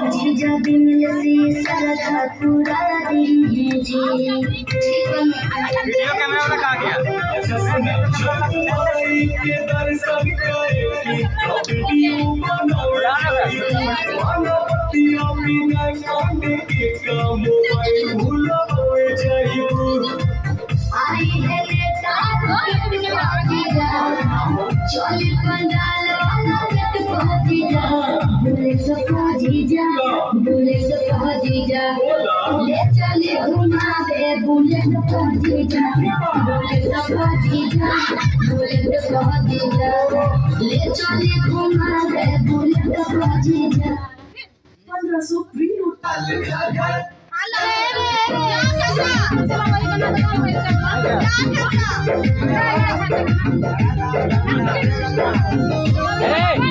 जीजा दिल से सरधा पूरा दीजिए। वीडियो कैमरा वाला कहाँ गया? आई है लेता चोली पंडाल वाला सेट पहुंची जा। दूल्हे से पहुंची जा, दूल्हे से पहुंची जा। ले चले घुमा दे बुलेट पहुंची जा। दूल्हे से पहुंची जा, बुलेट पहुंची जा। ले चले घुमा दे बुलेट पहुंची जा। 1500 प्री Hey!